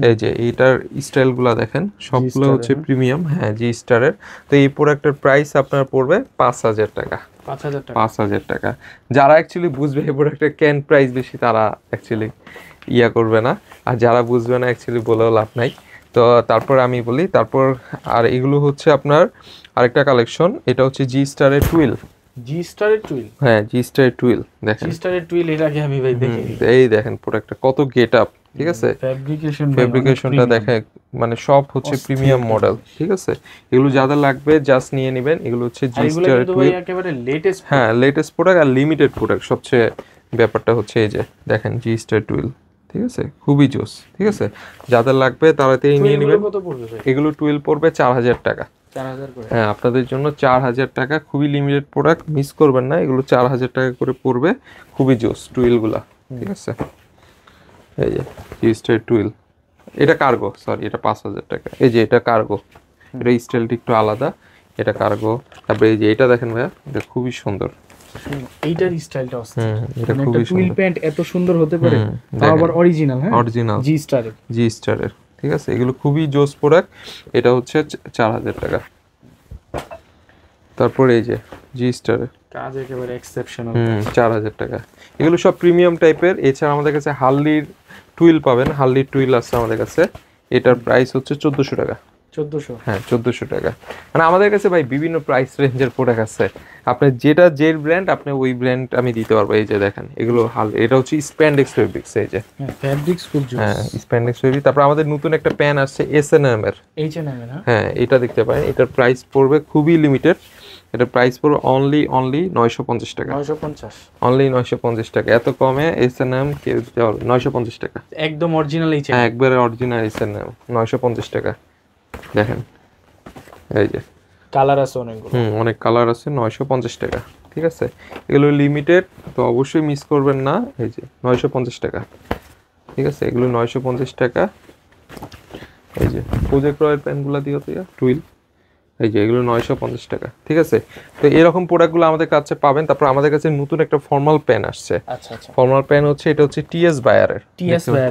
এই যে এইটার স্টাইলগুলো দেখেন, সবগুলো হচ্ছে প্রিমিয়াম, হ্যাঁ জি স্টারের। তো এই প্রোডাক্টের প্রাইস আপনার পড়বে 5000 টাকা। 5000 টাকা। যারা অ্যাকচুয়ালি বুঝবে এই প্রোডাক্টের কেন প্রাইস বেশি, তারা অ্যাকচুয়ালি করবে না, আর যারা বুঝবে না অ্যাকচুয়ালি বলেও লাভ নাই। তো তারপর আমি বলি, তারপর আর এগুলো হচ্ছে আপনার আরেকটা কালেকশন, এটা হচ্ছে জি স্টারের টুইল। হ্যাঁ জি স্টারের টুইল, দেখেন এটা কি আমি ভাই দেখি, এই দেখেন প্রোডাক্টটা কত গেট আপ, ঠিক আছে। ফেব্রিকেশনটা দেখে, মানে সব হচ্ছে প্রিমিয়াম মডেল, ঠিক আছে। এগুলো যাদের লাগবে জাস্ট নিয়ে নেবেন। এগুলো হচ্ছে জি স্টারের টুইল, একেবারে লেটেস্ট, হ্যাঁ লেটেস্ট প্রোডাক্ট আর লিমিটেড প্রোডাক্ট। সবচেয়ে ব্যাপারটা হচ্ছে এই যে দেখেন জি স্টার টুইল, ঠিক আছে, খুবই জোস, ঠিক আছে। যাদের লাগবে তাড়াতাড়ি নিয়ে নেবেন। এগুলো টুইল পড়বে 4000 টাকা, হ্যাঁ আপনাদের জন্য 4000 টাকা, খুবই লিমিটেড প্রোডাক্ট, মিস করবেন না। এগুলো 4000 টাকা করে পড়বে, খুবই জোস টুইলগুলা, ঠিক আছে। এই যে জি স্টার টুইল, এটা কার্গো, সরি এটা 5000 টাকা। এই যে এটা কার্গো, এটা স্টাইলটা একটু আলাদা, এটা কার্গো। তারপরে এই যে এটা দেখেন ভাইয়া, এটা খুবই সুন্দর, এইটার স্টাইলটা এটা খুবই টুইল প্যান্ট এত সুন্দর হতে পারে, তাও আবার অরিজিনাল, হ্যাঁ অরিজিনাল জি স্টারের, ঠিক ঠিক আছে, এগুলো খুবই জোস প্রোডাক্ট। এটা হচ্ছে 4000 টাকা। তারপর এই যে জি স্টারের কাজ একেবারে এক্সেপশনাল। 4000 টাকা। এগুলো সব প্রিমিয়াম টাইপের। এছাড়া আমাদের কাছে হার্লির টুইল পাবেন, হার্লির টুইল আছে আমাদের কাছে। এটার প্রাইস হচ্ছে 1400 টাকা। 1400? হ্যাঁ 1400 টাকা। মানে আমাদের কাছে ভাই বিভিন্ন প্রাইস রেঞ্জের প্রোডাক্ট আছে, আপনি যে ব্র্যান্ড আপনি ওই ব্র্যান্ড আমি দিতে পারবো। এই যে দেখেন এগুলো এটা হচ্ছে স্প্যান্ডেক্স ফেব্রিক্স। এই যে ফেব্রিক্স খুব জোস। হ্যাঁ স্প্যান্ডেক্স ফেব্রিক। তারপর আমাদের নতুন একটা প্যান আসছে H&M এর। H&M এর? হ্যাঁ এটা দেখতে পারেন, এটার প্রাইস পড়বে খুবই লিমিটেড। এটার প্রাইস পড়বে অনলি 950 টাকা। 950? অনলি 950 টাকা। এত কমে H&M কেউ দিতে পারবে? 950 টাকা একদম অরিজিনাল H&M? হ্যাঁ একবারে অরিজিনাল H&M 950 টাকা। দেখেন এই যে কালার আছে অনেকগুলো। অনেক কালার আছে। 950 টাকা, ঠিক আছে। এগুলো লিমিটেড, তো অবশ্যই মিস করবেন না। এই যে 950 টাকা, ঠিক আছে। এগুলো 950 টাকা। এই যে প্রজেক্ট রয়ের প্যানগুলো দিও তো টুইল, এই যে এগুলো 950 টাকা, ঠিক আছে। তো এরকম প্রোডাক্টগুলো আমাদের কাছে পাবেন। তারপর আমাদের কাছে নতুন একটা ফর্মাল প্যান আসছে। আচ্ছা আচ্ছা। ফর্মাল প্যান হচ্ছে, এটা হচ্ছে টিএস বায়ারের।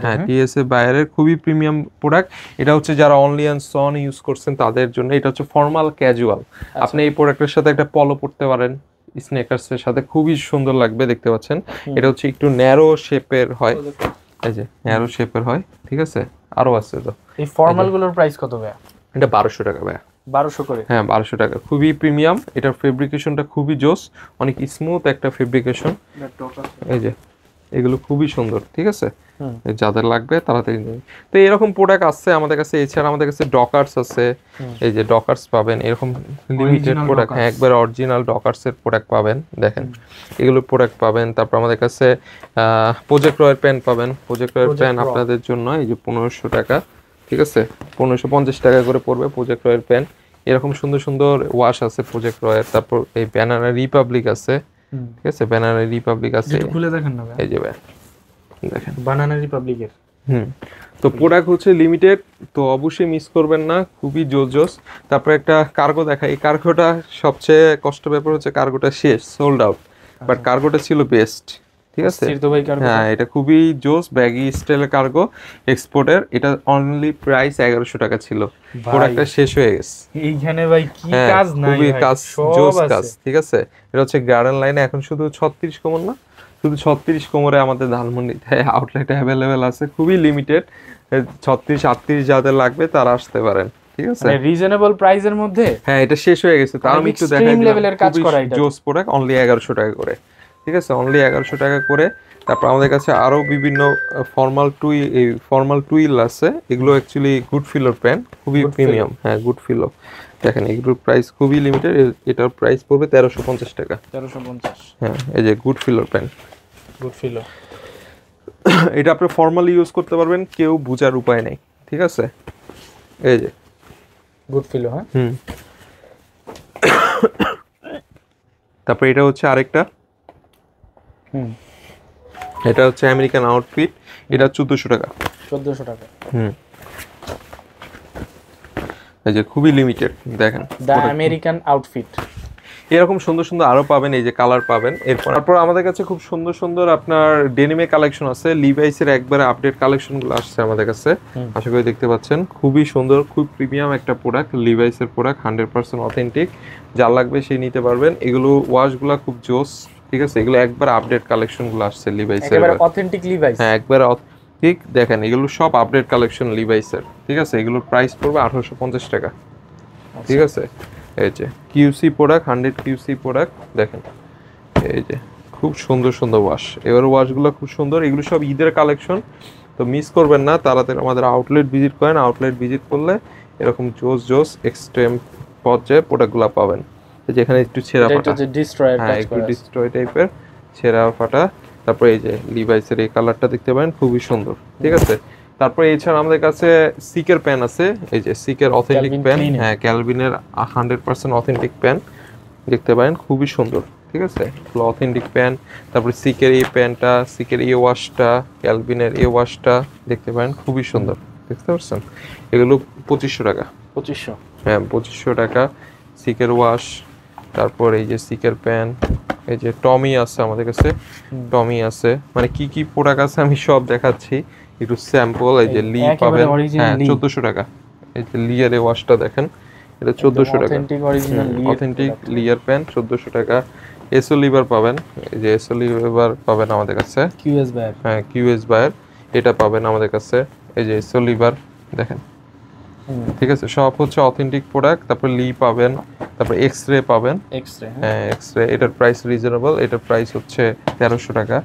হ্যাঁ টিএস বায়ারের খুবই প্রিমিয়াম প্রোডাক্ট। এটা হচ্ছে যারা অনলি অ্যান্ড সন ইউজ করছেন তাদের জন্য। এটা হচ্ছে ফর্মাল ক্যাজুয়াল। আপনি এই প্রোডাক্টের সাথে একটা পলো পরতে পারেন, স্নেকার্সের সাথে খুবই সুন্দর লাগবে, দেখতে পাচ্ছেন। এটা হচ্ছে একটু ন্যারো শেপের হয়, এই যে ন্যারো শেপের হয়, ঠিক আছে। আরো আছে তো। এই ফর্মাল গুলোর প্রাইস কত ভাই? এটা 1200 টাকা ভাই। 1200 করে? হ্যাঁ 1200 টাকা। খুবই প্রিমিয়াম। এটার ফেব্রিকেশনটা খুবই জোস, অনেক স্মুথ একটা ফেব্রিকেশন। এই যে এগুলো খুবই সুন্দর, ঠিক আছে। যাদের লাগবে তাড়াতাড়ি নিন। তো এরকম প্রোডাক্ট আছে আমাদের কাছে। এছাড়া আমাদের কাছে ডকার্স আছে, এই যে ডকার্স পাবেন, এরকম লিমিটেড প্রোডাক্ট। হ্যাঁ একবার অরিজিনাল ডকার্সের প্রোডাক্ট পাবেন, দেখেন এগুলো প্রোডাক্ট পাবেন। তারপর আমাদের কাছে প্রজেক্ট রয়ের প্যান পাবেন। প্রজেক্ট রয়ের প্যান আপনাদের জন্য এই যে 1500 টাকা, ঠিক আছে। 1550 টাকা করে পড়বে প্রজেক্ট রয়ের প্যান। এরকম সুন্দর সুন্দর ওয়াশ আছে প্রজেক্ট রয়ের। তারপর এই ব্যানানা রিপাবলিক আছে, ঠিক আছে। ব্যানানা রিপাবলিক আছে, খুলে দেখেন না। এই যে দেখেন বানানা রিপাবলিকের। তো প্রোডাক্ট হচ্ছে লিমিটেড, তো অবশ্যই মিস করবেন না, খুবই জোস। তারপর একটা কার্গো দেখা। এই কার্গোটা সবচেয়ে কষ্ট ব্যাপার হচ্ছে কার্গোটা শেষ, সোল্ড আউট, বাট কার্গোটা ছিল বেস্ট, ঠিক আছে। হ্যাঁ এটা খুবই জোস, ব্যাগি স্টাইলের কার্গো এক্সপোর্টের। এটা অনলি প্রাইস 1100 টাকা ছিল। প্রোডাক্টটা শেষ হয়ে গেছে। এইখানে ভাই কি কাজ নাই, খুবই কাজ, জোস কাজ, ঠিক আছে। এটা হচ্ছে গার্ডেন লাইনে এখন শুধু 36 কোমর না, শুধু 36 কোমরে আমাদের ধানমন্ডিতে আউটলেটে অ্যাভেলেবেল আছে, খুবই লিমিটেড। 36-38 যাদের লাগবে তারা আসতে পারেন, ঠিক আছে। মানে রিজনেবল প্রাইসের মধ্যে। হ্যাঁ এটা শেষ হয়ে গেছে, তার আমি একটু দেখাই দিলাম। লেভেলের কাজ করা এটা জোস প্রোডাক্ট, অনলি 1100 টাকা করে, ঠিক আছে। অনলি 1100 টাকা করে। তারপর আমাদের কাছে আরো বিভিন্ন ফর্মাল টুইল আছে। এগুলো অ্যাকচুয়ালি গুড ফিলোর প্যান, খুবই প্রিমিয়াম। হ্যাঁ গুড ফিলো, দেখেন এগুলোর প্রাইস খুবই লিমিটেড। এটার প্রাইস পড়বে 1350 টাকা। 1350? হ্যাঁ এই যে গুড ফিলোর প্যান, গুড ফিলো। এটা আপনি ফর্মালি ইউজ করতে পারবেন, কেউ বোঝার উপায় নেই, ঠিক আছে। এই যে গুড ফিলো। হ্যাঁ তারপর এটা হচ্ছে আরেকটা, এটা হচ্ছে আমেরিকান আউটফিট। এটা 1400 টাকা। 1400 টাকা? এই যে খুবই লিমিটেড, দেখেন দা আমেরিকান আউটফিট। এরকম সুন্দর সুন্দর আরো পাবেন, এই যে কালার পাবেন। তারপর আমাদের কাছে খুব সুন্দর সুন্দর আপনার ডেনিমে কালেকশন আছে। লিভাইসের একবারে আপডেট কালেকশনগুলো আসছে আমাদের কাছে, আশা করি দেখতে পাচ্ছেন। খুবই সুন্দর, খুব প্রিমিয়াম একটা প্রোডাক্ট, লিভাইসের প্রোডাক্ট, 100% অথেন্টিক। যার লাগবে সেই নিতে পারবেন। এগুলো ওয়াশগুলো খুব জোস, ঠিক আছে। এগুলো একবার আপডেট কালেকশনগুলো আসছে লিভাইসের, একবারে অথেন্টিক লিভাইস। হ্যাঁ একবারে ঠিক। দেখেন এগুলো সব আপডেট কালেকশন লিভাইসের, ঠিক আছে। এগুলোর প্রাইস পড়বে 1850 টাকা, ঠিক আছে। এই যে কিউসি প্রোডাক্ট, 100 কিউসি প্রোডাক্ট, দেখেন এই যে খুব সুন্দর সুন্দর ওয়াশ। এবার ওয়াশগুলো খুব সুন্দর। এগুলো সব ঈদের কালেকশন, তো মিস করবেন না। তাড়াতাড়ি আমাদের আউটলেট ভিজিট করেন। আউটলেট ভিজিট করলে এরকম জোস এক্সট্রিম পর্যায়ে প্রোডাক্টগুলো পাবেন। যেখানে একটু ছেঁড়া ফাটা, হ্যাঁ একটু ডিস্ট্রয় টাইপের ছেঁড়া ফাটা। তারপরে এই যে লিভাইসের এই কালারটা দেখতে পারেন, খুবই সুন্দর, ঠিক আছে। তারপরে এছাড়া আমাদের কাছে সিকের প্যান আছে। এই যে সিকের অথেন্টিক প্যান, হ্যাঁ ক্যালভিনের 100% অথেন্টিক প্যান দেখতে পারেন, খুবই সুন্দর, ঠিক আছে। Authentic pan. তারপরে সিকের এই প্যানটা, সিকের এই ওয়াশটা, ক্যালভিনের এই ওয়াশটা দেখতে পারেন, খুবই সুন্দর, দেখতে পাচ্ছেন। এগুলো 2500 টাকা। 2500? হ্যাঁ 2500 টাকা সিকের ওয়াশ। তারপর এই যে সিকের প্যান। এই যে টমি আছে আমাদের কাছে, টমি আছে। মানে কি কি প্রোডাক্ট আছে আমি সব দেখাচ্ছি। একটু স্যাম্পল। এই যে লি পাবেন, হ্যাঁ 1400 টাকা। এই যে লিয়ার এই ওয়াশটা দেখেন, এটা 1400 টাকা। অথেন্টিক লিয়ার প্যান 1400 টাকা। এসও লিভার পাবেন, এই যে এসও লিভার পাবেন আমাদের কাছে। কিউএস বায়ার, হ্যাঁ কিউএস বায়ার এটা পাবেন আমাদের কাছে। এই যে এসও লিভার দেখেন, ঠিক আছে, সব হচ্ছে অথেন্টিক প্রোডাক্ট। তারপর লি পাবেন, তারপর এক্সরে পাবেন। হ্যাঁ এক্সরে, এটার প্রাইস রিজনেবল, এটার প্রাইস হচ্ছে 1300 টাকা।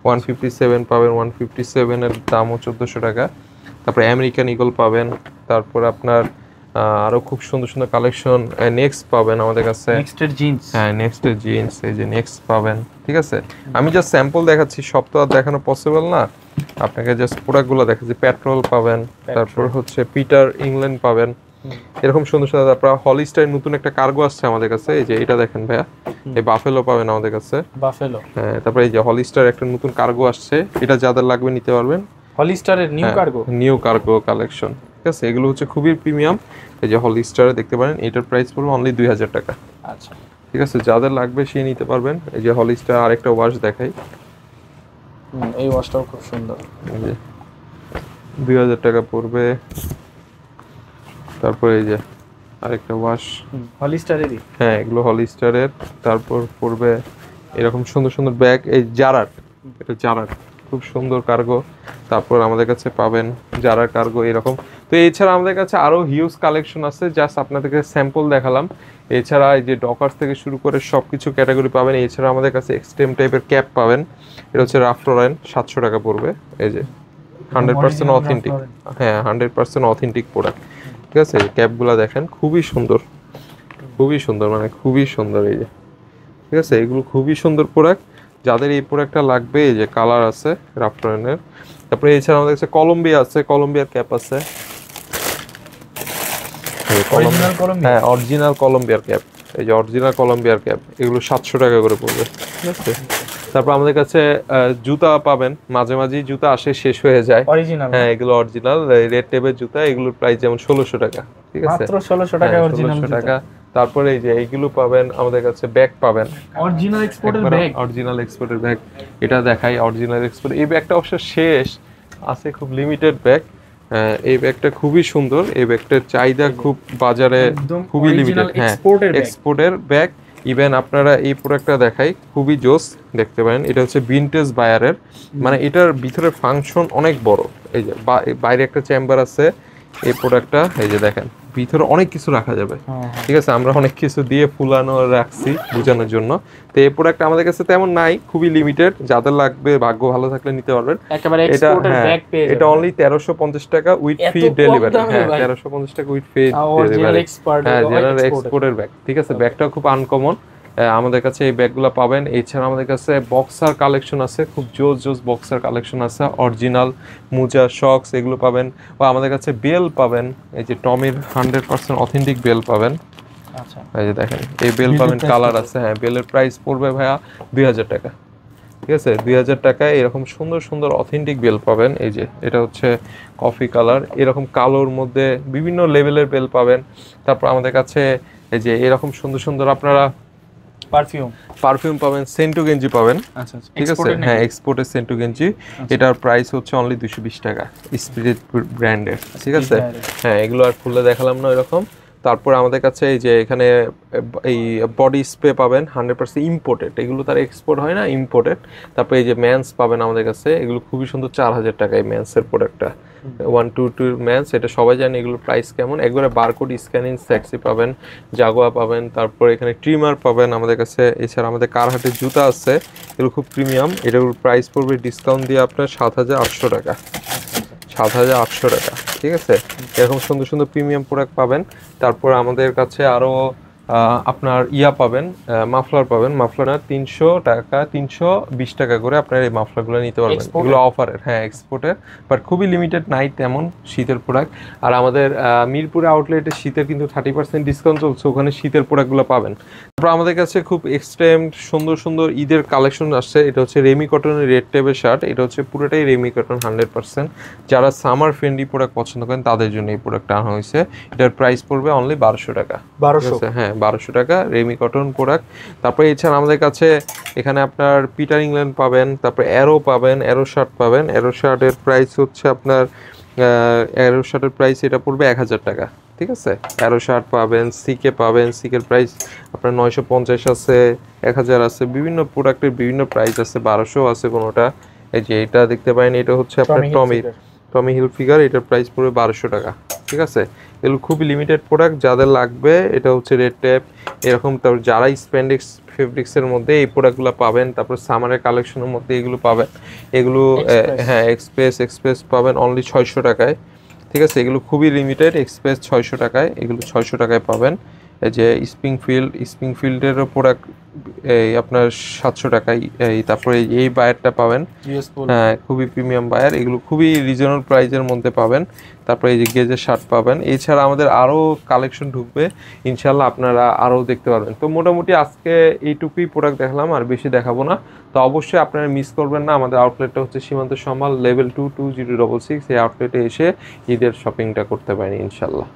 157 পাবেন, 157 এর দামও 1400 টাকা। তারপর আমেরিকান ইগল পাবেন। তারপর আপনার আরো খুব সুন্দর সুন্দর কালেকশন নেক্সট পাবেন আমাদের কাছে। নেক্সটের জিন্স, হ্যাঁ নেক্সটের জিন্স, এই যে নেক্সট পাবেন, ঠিক আছে। আমি জাস্ট স্যাম্পল দেখাচ্ছি, সব তো আর দেখানো পসিবল না, আপনাকে জাস্ট প্রোডাক্টগুলো দেখাচ্ছি। পেট্রোল পাবেন, তারপর হচ্ছে পিটার ইংল্যান্ড পাবেন, এরকম সুন্দর সুন্দর। তারপর হলিস্টার নতুন একটা কার্গো আসছে আমাদের কাছে, এই যে এটা দেখেন ভাইয়া, এই বাফেলো পাবেন আমাদের কাছে। বাফেলো, হ্যাঁ তারপর এই যে হলিস্টার একটা নতুন কার্গো আসছে, এটা যাদের লাগবে নিতে পারবেন। হলিস্টারের নিউ কার্গো কালেকশন, ঠিক আছে, এগুলো হচ্ছে খুবই প্রিমিয়াম। এই যে হলিস্টার দেখতে পারেন, এটার প্রাইস পড়বে অনলি 2000 টাকা। আচ্ছা ঠিক আছে, যাদের লাগবে সে নিতে পারবেন। এই যে হলিস্টার আরেকটা ওয়াশ দেখাই, এই ওয়াশটাও খুব সুন্দর, এই যে 2000 টাকা পড়বে। তারপর এই যে আরেকটা ওয়াশ হলিস্টারেরই, হ্যাঁ এগুলো হলিস্টারের। তারপর পড়বে এরকম সুন্দর সুন্দর ব্যাগ, এই জারার, এটা জারার খুব সুন্দর কার্গো। তারপর আমাদের কাছে পাবেন জারার কার্গো এরকম। তো এছাড়া আমাদের কাছে আরো হিউজ কালেকশন আছে, জাস্ট আপনাদেরকে স্যাম্পল দেখালাম। এছাড়া এই যে ডকার্স থেকে শুরু করে সবকিছু ক্যাটাগরি পাবেন। এছাড়া আমাদের কাছে এক্সট্রিম টাইপের ক্যাপ পাবেন, এটা হচ্ছে রাফটোরাইন 700 টাকা পড়বে। এই যে 100% অথেন্টিক, হ্যাঁ 100% অথেন্টিক প্রোডাক্ট, ঠিক আছে। এই ক্যাপগুলো দেখেন খুবই সুন্দর, খুবই সুন্দর, মানে খুবই সুন্দর, এই যে ঠিক আছে, এগুলো খুবই সুন্দর প্রোডাক্ট। যাদের এই প্রোডাক্টটা লাগবে, এই যে কালার আছে রাফটোরাইনের। তারপরে এছাড়া আমাদের কাছে কলম্বিয়া আছে, কলম্বিয়ার ক্যাপ আছে, হ্যাঁ অরিজিনাল কলম্বিয়ার ক্যাপ, এই যে অরিজিনাল কলম্বিয়ার ক্যাপ, এগুলো 700 টাকা করে পড়বে, ঠিক আছে। তারপর আমাদের কাছে জুতা পাবেন, মাঝে মাঝেই জুতা আসে শেষ হয়ে যায়, অরিজিনাল, হ্যাঁ এগুলো অরিজিনাল রেড টেপের জুতা, এগুলোর প্রাইস যেমন 1600 টাকা, ঠিক আছে, মাত্র 1600 টাকা অরিজিনাল টাকা। তারপরে এই যে এইগুলো পাবেন আমাদের কাছে, ব্যাগ পাবেন অরিজিনাল এক্সপোর্টের ব্যাগ, অরিজিনাল এক্সপোর্টের ব্যাগ, এটা দেখাই অরিজিনাল এক্সপোর্ট। এই ব্যাগটা অবশ্য শেষ আছে, খুব লিমিটেড ব্যাগ। এই ব্যাগটা খুবই সুন্দর, এই ব্যাগটার চাহিদা খুব বাজারে খুবই লিমিটেড, হ্যাঁ এক্সপোর্টের ব্যাগ। ইভেন আপনারা এই প্রোডাক্টটা দেখাই, খুবই জোস, দেখতে পারেন। এটা হচ্ছে ভিনটেজ বায়ারের, মানে এটার ভিতরে ফাংশন অনেক বড়। এই যে বাইরে একটা চেম্বার আছে, এই প্রোডাক্টটা এই যে দেখেন, ভিতরে অনেক কিছু রাখা যাবে, ঠিক আছে। আমরা অনেক কিছু দিয়ে ফুলানো রাখছি বোঝানোর জন্য। তো এই প্রোডাক্ট আমাদের কাছে তেমন নাই, খুবই লিমিটেড, যাদের লাগবে ভাগ্য ভালো থাকলে নিতে পারবেন। এটা এটা অনলি 1350 টাকা উইথ ফ্রি ডেলিভারি, হ্যাঁ 1350 টাকা উইথ ফ্রি ডেলিভারি, হ্যাঁ জেনারেল এক্সপোর্টের ব্যাগ, ঠিক আছে। ব্যাগটাও খুব আনকমন, আমাদের কাছে এই ব্যাগগুলো পাবেন। এছাড়া আমাদের কাছে বক্সার কালেকশন আছে, খুব জোস জোস বক্সার কালেকশন আছে, অরিজিনাল মোজা শক্স এগুলো পাবেন। ও আমাদের কাছে বেল পাবেন, এই যে টমির 100% অথেন্টিক বেল পাবেন। আচ্ছা এই যে দেখেন, এই বেল পাবেন, কালার আছে, হ্যাঁ বেলের প্রাইস পড়বে ভাইয়া 2000 টাকা, ঠিক আছে। 2000 টাকায় এরকম সুন্দর সুন্দর অথেন্টিক বেল পাবেন। এই যে এটা হচ্ছে কফি কালার, এরকম কালোর মধ্যে বিভিন্ন লেভেলের বেল পাবেন। তারপর আমাদের কাছে এই যে এরকম সুন্দর সুন্দর আপনারা পারফিউম পাবেন, সেন্টু গেঞ্জি পাবেন, ঠিক আছে, হ্যাঁ এক্সপোর্টের সেন্টু গেঞ্জি। এটার প্রাইস হচ্ছে অনলি 220 টাকা, স্পিরিট ব্র্যান্ডের, ঠিক আছে। হ্যাঁ এগুলো আর খুলে দেখালাম না এরকম। তারপর আমাদের কাছে এই যে এখানে এই বডি স্প্রে পাবেন 100% ইম্পোর্টেড, এগুলো তার এক্সপোর্ট হয় না, ইম্পোর্টেড। তারপর এই যে ম্যান্স পাবেন আমাদের কাছে, এগুলো খুবই সুন্দর, 4000 টাকা এই ম্যান্সের প্রোডাক্টটা, 122 ম্যান্স, এটা সবাই জানে এগুলোর প্রাইস কেমন। একবারে বারকোড স্ক্যানিং সেক্সি পাবেন, জাগুয়া পাবেন, তারপর এখানে ট্রিমার পাবেন আমাদের কাছে। এছাড়া আমাদের কারহাটের জুতা আছে, এগুলো খুব প্রিমিয়াম, এটার প্রাইস পড়বে ডিসকাউন্ট দিয়ে আপনার 7800 টাকা, 7800 টাকা, ঠিক আছে। এরকম সুন্দর সুন্দর প্রিমিয়াম প্রোডাক্ট পাবেন। তারপর আমাদের কাছে আরও আপনার ইয়া পাবেন, মাফলার পাবেন, মাফলার 300 টাকা 320 টাকা করে আপনার এই মাফলারগুলো নিতে পারবেন, এগুলো অফারের, হ্যাঁ এক্সপোর্টের, বাট খুবই লিমিটেড, নাই তেমন শীতের প্রোডাক্ট। আর আমাদের মিরপুরে আউটলেটে শীতের কিন্তু 30% ডিসকাউন্ট চলছে, ওখানে শীতের প্রোডাক্টগুলো পাবেন। তারপর আমাদের কাছে খুব এক্সট্রিম সুন্দর সুন্দর ঈদের কালেকশন আসছে, এটা হচ্ছে রেমি কটনের রেড টেপের শার্ট, এটা হচ্ছে পুরোটাই রেমি কটন 100%। যারা সামার ফ্রেন্ডলি প্রোডাক্ট পছন্দ করেন তাদের জন্য এই প্রোডাক্টটা আনা হয়েছে। এটার প্রাইস পড়বে অনলি 1200 টাকা, 1200, হ্যাঁ হ্যাঁ 1200 টাকা রেমি কটন প্রোডাক্ট। তারপরে এছাড়া আমাদের কাছে এখানে আপনার পিটার ইংল্যান্ড পাবেন, তারপরে অ্যারো পাবেন, অ্যারো শার্ট পাবেন। অ্যারো শার্টের প্রাইস হচ্ছে আপনার অ্যারো শার্টের প্রাইস এটা পড়বে 1000 টাকা, ঠিক আছে। অ্যারো শার্ট পাবেন, সিকে পাবেন, সিকের প্রাইস আপনার 950 আছে, 1000 আছে, বিভিন্ন প্রোডাক্টের বিভিন্ন প্রাইস আছে, 1200 আছে কোনোটা। এই যে এটা দেখতে পারেন, এটা হচ্ছে আপনার টমি হিলফিগার, এটার প্রাইস পড়বে 1200 টাকা, ঠিক আছে। এগুলো খুবই লিমিটেড প্রোডাক্ট, যাদের লাগবে এটা হচ্ছে রেড ট্যাপ এরকম। তারপর যারা স্প্যান্ডেক্স ফেব্রিক্সের মধ্যে এই প্রোডাক্টগুলো পাবেন, তারপর সামারের কালেকশনের মধ্যে এগুলো পাবেন। এগুলো হ্যাঁ এক্সপ্রেস পাবেন অনলি 600 টাকায়, ঠিক আছে। এগুলো খুবই লিমিটেড, এক্সপ্রেস 600 টাকায়, এগুলো 600 টাকায় পাবেন। এই যে স্প্রিংফিল্ডেরও প্রোডাক্ট এই আপনার 700 টাকায়। এই তারপরে এই বায়ারটা পাবেন, হ্যাঁ খুবই প্রিমিয়াম বায়ার, এগুলো খুবই রিজনেবল প্রাইসের মধ্যে পাবেন। তারপরে এই যে গেজের শার্ট পাবেন। এছাড়া আমাদের আরও কালেকশন ঢুকবে ইনশাল্লাহ, আপনারা আরও দেখতে পারবেন। তো মোটামুটি আজকে এইটুকুই প্রোডাক্ট দেখালাম, আর বেশি দেখাবো না। তো অবশ্যই আপনারা মিস করবেন না, আমাদের আউটলেটটা হচ্ছে সীমান্ত সম্ভাল লেভেল 2 2066, এই আউটলেটে এসে ঈদের শপিংটা করতে পারেন ইনশাল্লাহ।